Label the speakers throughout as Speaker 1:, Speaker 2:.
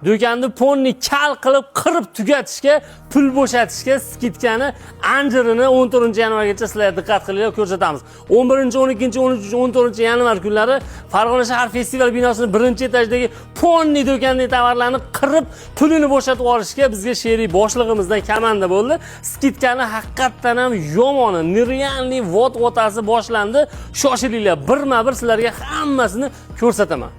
Speaker 1: do'konni ponni kal qilib qirib tugatishga, pul bo'shatishga skitkani anjirini 14-yanvargacha sizlar diqqat qilinglar, ko'rsatamiz. 11, 12, 13, 14-yanvar kunlari Farg'ona shahar festival binosining 1-etajdagi ponni do'konining tovarlarini qirib pulini bo'shatib olishga bizga sherik boshlig'imizdan komanda bo'ldi. Skitkani haqiqatdan ham yomoni, niryanli vot-votasi boshlandi. Shoshilinglar, birma-bir sizlarga hammasini ko'rsataman.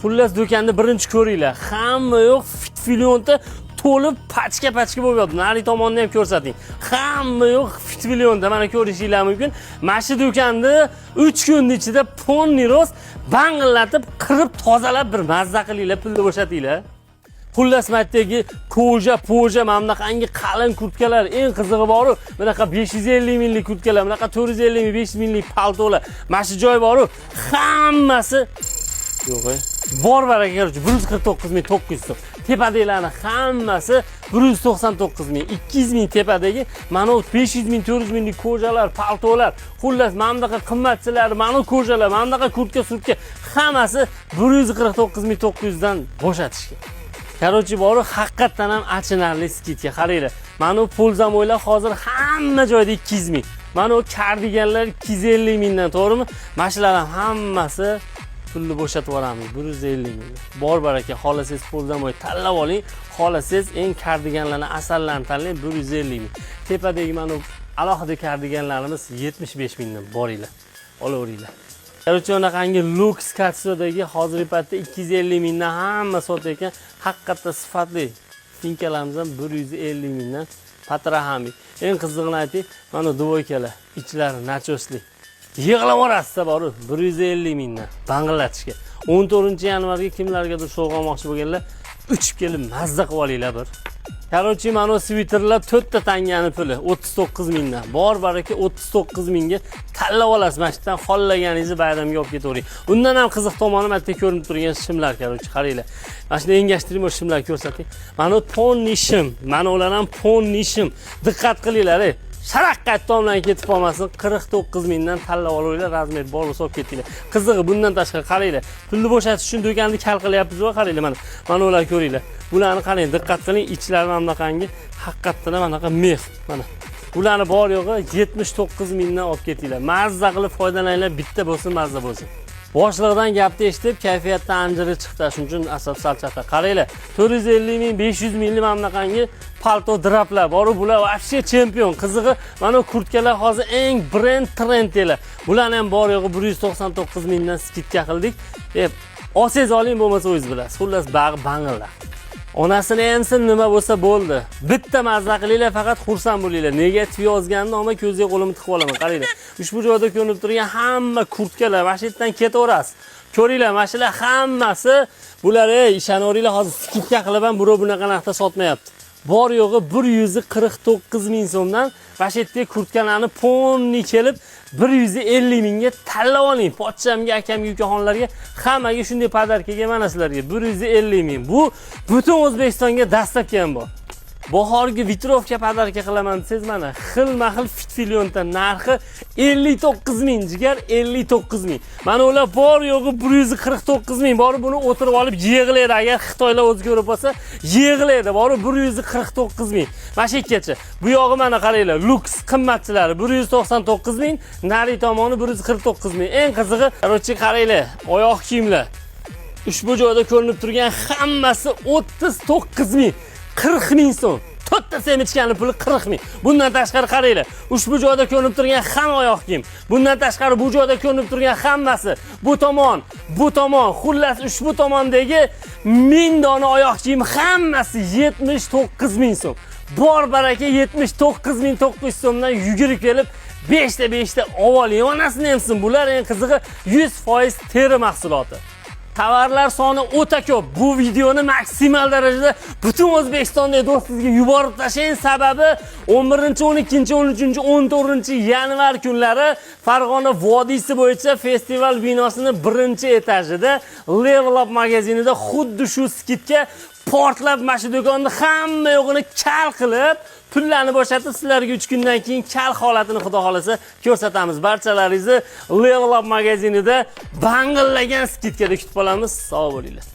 Speaker 1: Xullas do'konni birinchi ko'ringlar. Hamma yo'q fitfilionda to'lib pachka-pachka bo'lib yotdi. Nari tomonni ham ko'rsating. Hamma yo'q fitfilionda mana ko'rishinglar mumkin. Mana shu do'konni 3 kunning ichida ponni rost bangillatib, qirib, tozalab bir mazza qilinglar, pulni bo'shatinglar. Xullas matdagi poja mana bunaqangi qalin kurtkalar, eng qizig'i bor-ku, bunaqa 550 minglik kurtkalar, bunaqa 450 ming, 500 minglik paltolar. Mana shu joy bor-ku, hammasi yo'q. Bor baraka, 149.900 so'm. Tepadagilarning hammasi 199 ming, 200 ming tepadagi mana 500 ming, 400 minglik ko'jalar, paltolar, xullas mana bunaqa qimmatchilar, mana ko'jalar, mana bunaqa kurtka hammasi 149.900 dan bo'shatishga. Qarochi bor-ku, haqiqatdan ham achinarli skitka. Qaranglar. Mana bu polzamoylar hozir hamma joyda 200 ming. Mana bu kardiganlar 250 mingdan, to'g'rimi? Mashlar ham hammasi pulni bo'shatib olamiz 150 ming. Bor baraka, xolasangiz polzamoy tanlab oling. Xolasangiz eng kardiganlarni asallarni tanlang 150 ming. Tepadagi mana bu alohida kardiganlarimiz 75 mingdan boringlar. Olaveringlar. Qarochi unaqangi luks katsodagi hozirgi paytda 250 mingdan hamma sotayotgan haqiqatda sifatli finkalarimiz ham 150 mingdan patrahami. Eng qizig'ini ayting, mana dvoykalar, ichlari nachosli. Yig'lavorasizda bor 150 mingdan banglatishga. 14-yanvarga kimlargadir sovg'a olmoqchi bo'lganlar uchib kelib mazza qilib olinglar bir. Qarochi mana bu sviterlar 4 ta tangani puli 39 mingdan. Bor baraka 39 mingga tanlab olasiz. Mashdan xollaganingizni bayramga olib ketavering. Undan ham qiziq tomoni matda ko'rinib turgan shimlar qarochi, qaranglar. Mana shuni engashtirib o'sha shimlarni ko'rsating. Mana bu ponni shim, mana ular ham ponni shim. Diqqat qilinglar. Sharaqqat tomdan ketib qolmasin, 49 mingdan tanlab olaveringlar, razmer bor bo'lsa olib ketinglar. Qizig'i bundan tashqari qaranglar. Pulni bo'shatish uchun do'konni kal qilyapmiz-ku, qaranglar mana. Mana ularni ko'ringlar. Bularni qarang, diqqat qiling, ichlari mana bunaqangi, haqiqatdan ham anaqa mix, mana. Bularni bor yo'g'i 79 mingdan olib ketinglar. Mazza qilib foydalaninglar, bitta bo'lsin, mazza bo'lsin. Boshliqdan gapni eshitib, kayfiyatdan anjiri chiqdi. Shuning uchun asab salchaqqa qaranglar. 450 ming, 500 minglik mana bunaqangi palto draplar bor, bular вообще chempion. Qizig'i, mana kurtkalar hozir eng brend trendlar. Bularni ham bor yo'g'i 199 mingdan skitka qildik. Olsangiz oling, bo'lmasa o'zingiz bilasiz. Xullas bangillar. Onasini emsin, nima bo'lsa bo'ldi. Bitta mazza qilinglar, faqat xursand bo'linglar. Negativ yozganini ama ko'zga qo'limni tiqib olaman. Qaranglar. Ushbu joyda ko'rinib turgan hamma kurtkalar mana shu yerdan ketaverasiz. Ko'ringlar, mana shular hammasi bular, ishonaveringlar, hozir skitka qilib ham birov bunaqa narxda sotmayapti. Bor yo'g'i 149 ming so'mdan mana shu yerda kurtkalarni ponni kelib 150 mingga tanlab oling. Pochchamga, akamga, ukaxonlarga hammaga shunday podarkaga mana sizlarga 150 ming. Bu butun O'zbekistonga dastlabki ham bor. Bahorgi vitrovka podarka qilaman desangiz mana xilma-xil fitfilionda narxi 59 ming jigar, 59 ming. Mana ular bor yo'g'i 149 ming. Bori buni o'tirib olib yig'laydi. Agar Xitoylar o'zi ko'rib olsa, yig'laydi. Bori 149 ming. Mana shu yergacha. Bu yog'i mana qaranglar, luks qimmatchilari 199 ming, nari tomoni 149 ming. Eng qizig'i, qarochi qaranglar, oyoq kiyimlar. Ushbu joyda ko'rinib turgan hammasi 39 ming. 40 ming so'm. To'rtta semichkani puli 40 ming. Bundan tashqari qaranglar. Ushbu joyda ko'rinib turgan hamma oyoq kiyim. Bundan tashqari bu joyda ko'rinib turgan hammasi, bu tomon, xullas ushbu tomondagi 1000 dona oyoq kiyim hammasi 79 ming so'm. Bor baraka 79.900 so'mdan yugurib kelib 5 ta ovoling. Onasini emsin. Bular eng qizig'i 100% teri mahsuloti. Tovarlar soni o'ta ko'p. Bu videoni maksimal darajada butun O'zbekistonda do'stingizga yuborib tashlang. Sababi 11, 12, 13, 14-yanvar kunlari Farg'ona vodiysi bo'yicha festival binosining 1-etajida Level Up magazinida xuddi shu skitka portlab mana shu do'konni hamma yo'g'ini kal qilib, pullarni bo'shatib sizlarga 3 kundan keyin kal holatini xudo xolasa ko'rsatamiz. Barchalaringizni Level Up magazinida bangillagan skitkada kutib qolamiz. Sog' bo'linglar.